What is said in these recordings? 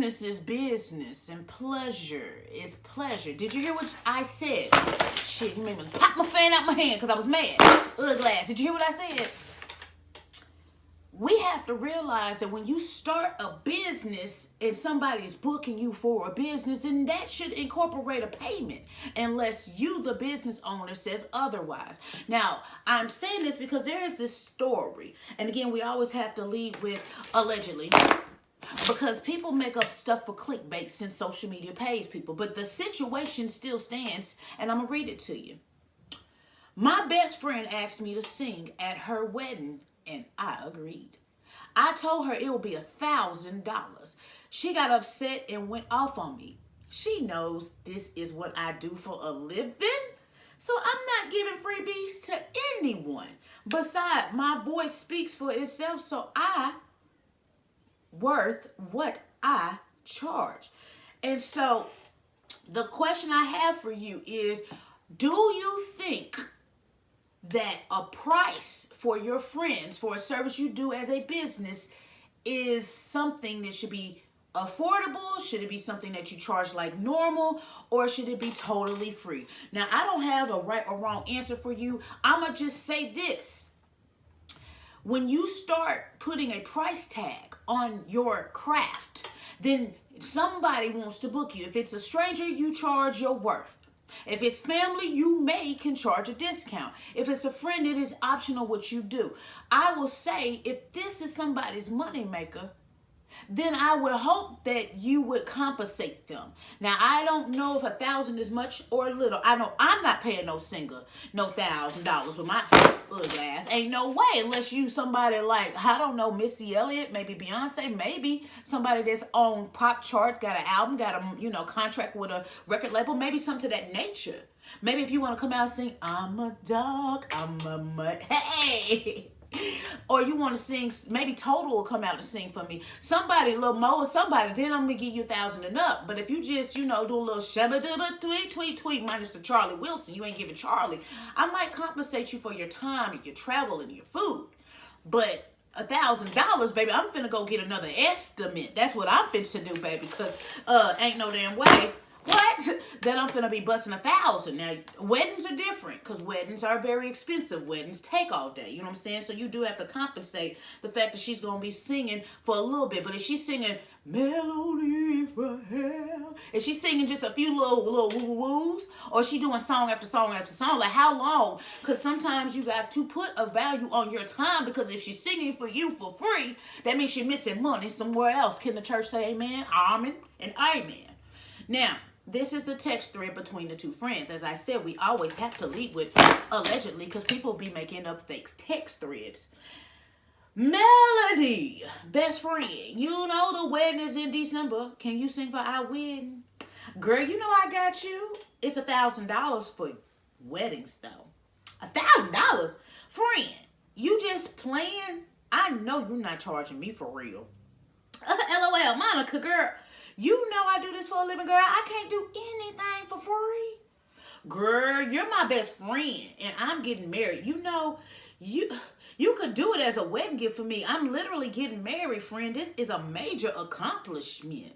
business is business and pleasure is pleasure. Did you hear what I said? Shit, you made me pop my fan out my hand because I was mad. Ugly ass. Did you hear what I said? We have to realize that when you start a business and somebody's booking you for a business, then that should incorporate a payment unless you, the business owner, says otherwise. Now, I'm saying this because there is this story. And again, we always have to lead with allegedly. Because people make up stuff for clickbait since social media pays people. But the situation still stands, and I'm going to read it to you. My best friend asked me to sing at her wedding, and I agreed. I told her it would be $1,000. She got upset and went off on me. She knows this is what I do for a living, so I'm not giving freebies to anyone. Besides, my voice speaks for itself, so I worth what I charge. And so the question I have for you is, do you think that a price for your friends for a service you do as a business is something that should be affordable? Should it be something that you charge like normal, or should it be totally free? Now, I don't have a right or wrong answer for you. I'm gonna just say this. When you start putting a price tag on your craft, then somebody wants to book you. If it's a stranger, you charge your worth. If it's family, you can charge a discount. If it's a friend, it is optional what you do. I will say, if this is somebody's moneymaker, then I would hope that you would compensate them. Now, I don't know if $1,000 is much or little. I know I'm not paying no singer no $1,000 with my ugly ass. Ain't no way, unless you somebody like, I don't know, Missy Elliott, maybe Beyonce, maybe somebody that's on pop charts, got an album, got a contract with a record label, maybe something to that nature. Maybe if you want to come out and sing, I'm a dog, I'm a mutt, hey. Or you want to sing, maybe Total will come out and sing for me. Somebody, Lil Mo or somebody, then I'm going to give you $1,000 and up. But if you just, do a little shabba-dubba tweet, minus the Charlie Wilson, you ain't giving Charlie. I might compensate you for your time and your travel and your food. But $1,000, baby, I'm finna go get another estimate. That's what I'm finna do, baby, because ain't no damn way. What? Then I'm finna be busting $1,000. Now, weddings are different because weddings are very expensive. Weddings take all day. You know what I'm saying? So you do have to compensate the fact that she's gonna be singing for a little bit. But if she's singing Melody for Hell, if she's singing just a few little woo-woos, or is she doing song after song after song, like how long? Because sometimes you got to put a value on your time, because if she's singing for you for free, that means she's missing money somewhere else. Can the church say amen? Amen and amen. Now, this is the text thread between the two friends. As I said, we always have to lead with allegedly, because people be making up fake text threads. Melody, best friend, the wedding is in December. Can you sing for our wedding? Girl, I got you. It's $1,000 for weddings, though. $1,000? Friend, you just playing? I know you're not charging me for real. LOL, Monica, girl. I do this for a living, girl. I can't do anything for free. Girl, you're my best friend, and I'm getting married. You could do it as a wedding gift for me. I'm literally getting married, friend. This is a major accomplishment.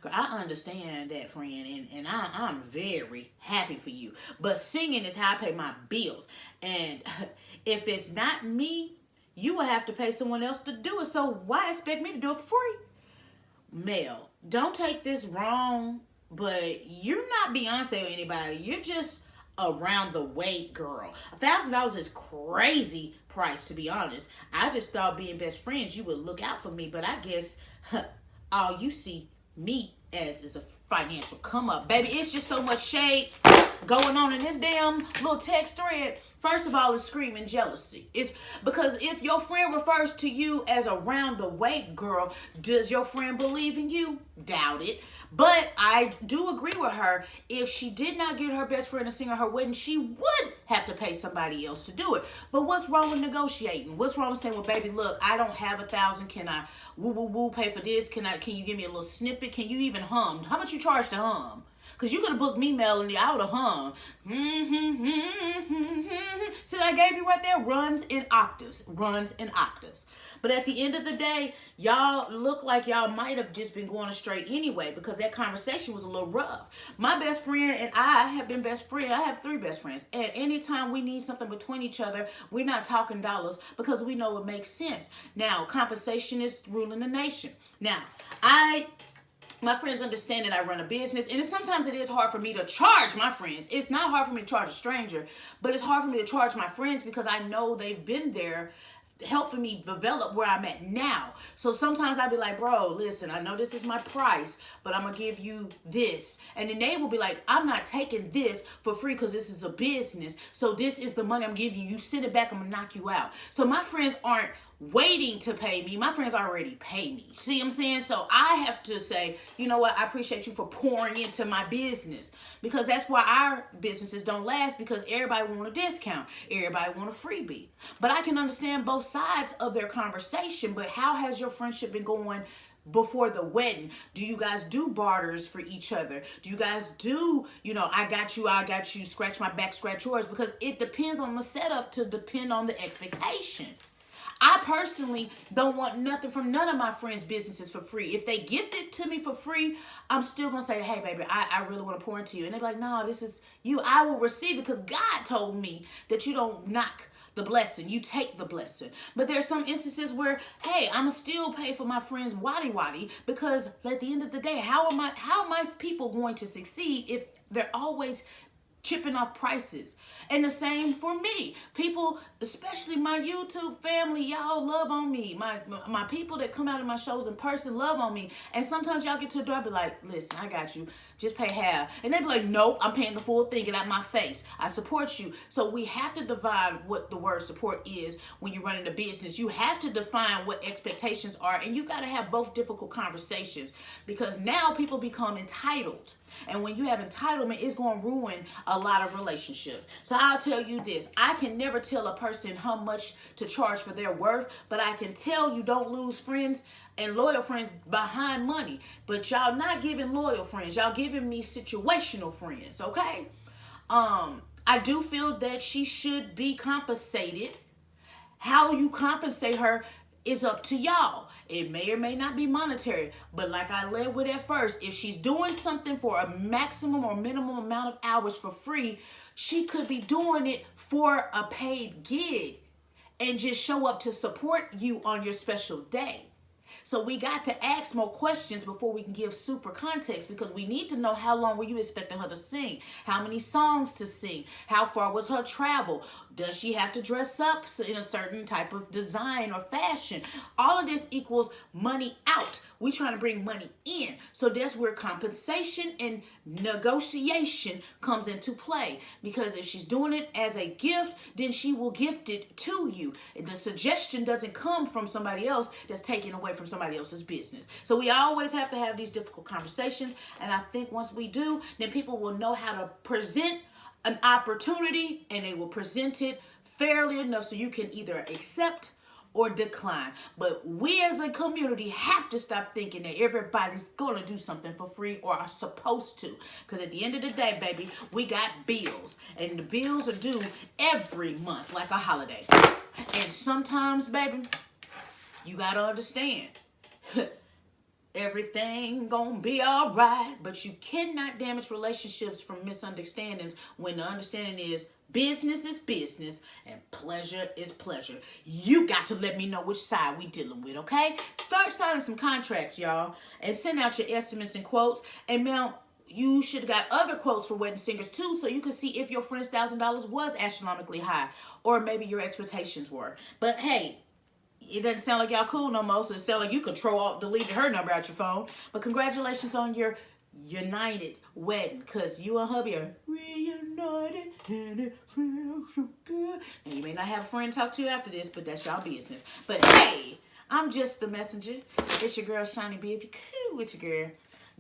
Girl, I understand that, friend, and I'm very happy for you. But singing is how I pay my bills. And if it's not me, you will have to pay someone else to do it. So why expect me to do it for free? Mel, don't take this wrong, but you're not Beyonce or anybody. You're just around the way girl. $1,000 is crazy price, to be honest. I just thought being best friends, you would look out for me, but I guess all you see me as is a financial come up. Baby, it's just so much shade going on in this damn little text thread. First of all, it's screaming jealousy. It's because if your friend refers to you as a round the way girl, does your friend believe in you? Doubt it. But I do agree with her. If she did not get her best friend to sing at her wedding, she would have to pay somebody else to do it. But what's wrong with negotiating? What's wrong with saying, well, baby, look, I don't have $1,000. Can I woo pay for this? Can you give me a little snippet? Can you even hum? How much you charge to hum? Because you could have booked me, Melanie. I would have hum. See, I gave you right there, runs in octaves. But at the end of the day, y'all look like y'all might have just been going astray anyway, because that conversation was a little rough. My best friend and I have been best friends. I have 3 best friends. And anytime we need something between each other, we're not talking dollars because we know it makes sense. Now, compensation is ruling the nation. Now, my friends understand that I run a business, and sometimes it is hard for me to charge my friends. It's not hard for me to charge a stranger, but it's hard for me to charge my friends because I know they've been there helping me develop where I'm at now. So sometimes I'll be like, bro, listen, I know this is my price, but I'm gonna give you this. And then they will be like, I'm not taking this for free because this is a business. So this is the money I'm giving you. You send it back, I'm gonna knock you out. So my friends aren't waiting to pay me. My friends already pay me. See what I'm saying? So I have to say, you know what? I appreciate you for pouring into my business, because that's why our businesses don't last, because everybody want a discount. Everybody want a freebie. But I can understand both sides of their conversation. But how has your friendship been going before the wedding? Do you guys do barters for each other? Do you guys do, I got you, scratch my back, scratch yours? Because it depends on the setup to depend on the expectation. I personally don't want nothing from none of my friends' businesses for free. If they gift it to me for free, I'm still going to say, hey, baby, I really want to pour into you. And they're like, no, this is you. I will receive it because God told me that you don't knock the blessing. You take the blessing. But there's some instances where, hey, I'm going to still pay for my friends' waddy, because at the end of the day, how am my people going to succeed if they're always chipping off prices? And the same for me. People, especially my YouTube family, y'all love on me. My people that come out of my shows in person love on me. And sometimes y'all get to the door and be like, listen, I got you. Just pay half. And they be like, nope, I'm paying the full thing. Get out my face. I support you. So we have to define what the word support is when you're running a business. You have to define what expectations are. And you got to have both difficult conversations, because now people become entitled. And when you have entitlement, it's going to ruin a lot of relationships. So I'll tell you this. I can never tell a person how much to charge for their worth, but I can tell you don't lose friends and loyal friends behind money. But y'all not giving loyal friends. Y'all giving me situational friends, okay? I do feel that she should be compensated. How you compensate her is up to y'all. It may or may not be monetary, but like I led with at first, if she's doing something for a maximum or minimum amount of hours for free, she could be doing it for a paid gig and just show up to support you on your special day. So we got to ask more questions before we can give super context, because we need to know how long were you expecting her to sing? How many songs to sing? How far was her travel? Does she have to dress up in a certain type of design or fashion? All of this equals money out. We trying to bring money in. So that's where compensation and negotiation comes into play. Because if she's doing it as a gift, then she will gift it to you. The suggestion doesn't come from somebody else that's taken away from somebody else's business. So we always have to have these difficult conversations. And I think once we do, then people will know how to present an opportunity, and they will present it fairly enough so you can either accept or decline. But we as a community have to stop thinking that everybody's gonna do something for free or are supposed to. Because at the end of the day, baby, we got bills. And the bills are due every month like a holiday. And sometimes, baby, you gotta understand everything gonna be all right, but you cannot damage relationships from misunderstandings when the understanding is business and pleasure is pleasure. You got to let me know which side we dealing with, okay? Start signing some contracts, y'all, and send out your estimates and quotes. And now you should have got other quotes for wedding singers too, so you can see if your friend's $1,000 was astronomically high, or maybe your expectations were. But hey, it doesn't sound like y'all cool no more, so it sounds like you deleted her number out your phone. But congratulations on your united wedding, because you and hubby are reunited and it feels so good. And you may not have a friend to talk to after this, but that's y'all business. But hey, I'm just the messenger. It's your girl Shaunie B. If you cool with your girl,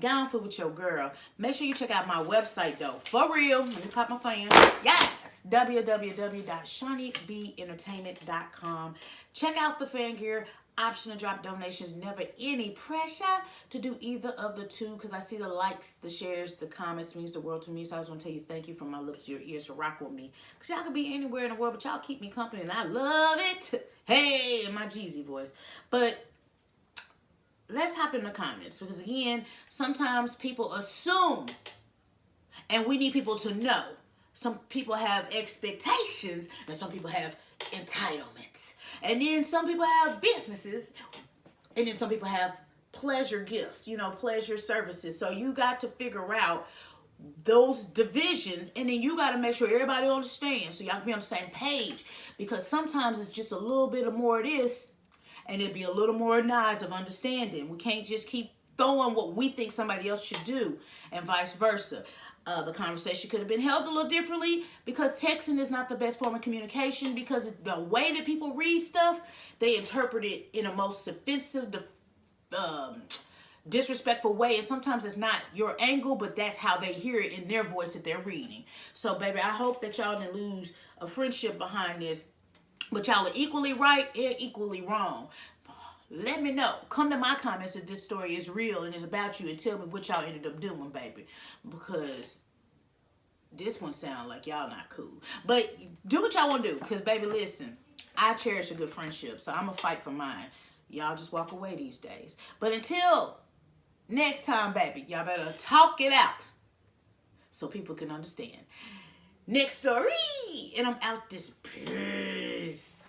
go on food with your girl. Make sure you check out my website though. For real. Let me pop my fan. Yes! www.shauniebeentertainment.com. Check out the fan gear. option to drop donations. Never any pressure to do either of the two, because I see the likes, the shares, the comments means the world to me. So I just want to tell you thank you from my lips to your ears to rock with me, because y'all can be anywhere in the world, but y'all keep me company, and I love it. Hey, in my Jeezy voice. But let's hop in the comments, because again, sometimes people assume, and we need people to know. Some people have expectations, and some people have entitlements. And then some people have businesses, and then some people have pleasure gifts, pleasure services. So you got to figure out those divisions, and then you got to make sure everybody understands, so y'all can be on the same page, because sometimes it's just a little bit of more of this, and it'd be a little more nice of understanding. We can't just keep throwing what we think somebody else should do, and vice versa. The conversation could have been held a little differently, because texting is not the best form of communication, because the way that people read stuff, they interpret it in a most offensive, disrespectful way, and sometimes it's not your angle, but that's how they hear it in their voice that they're reading. So baby, I hope that y'all didn't lose a friendship behind this, but y'all are equally right and equally wrong. Let me know. Come to my comments if this story is real and is about you, and tell me what y'all ended up doing, baby. Because this one sounds like y'all not cool. But do what y'all want to do. Because, baby, listen, I cherish a good friendship, so I'm going to fight for mine. Y'all just walk away these days. But until next time, baby, y'all better talk it out so people can understand. Next story. And I'm out this piece.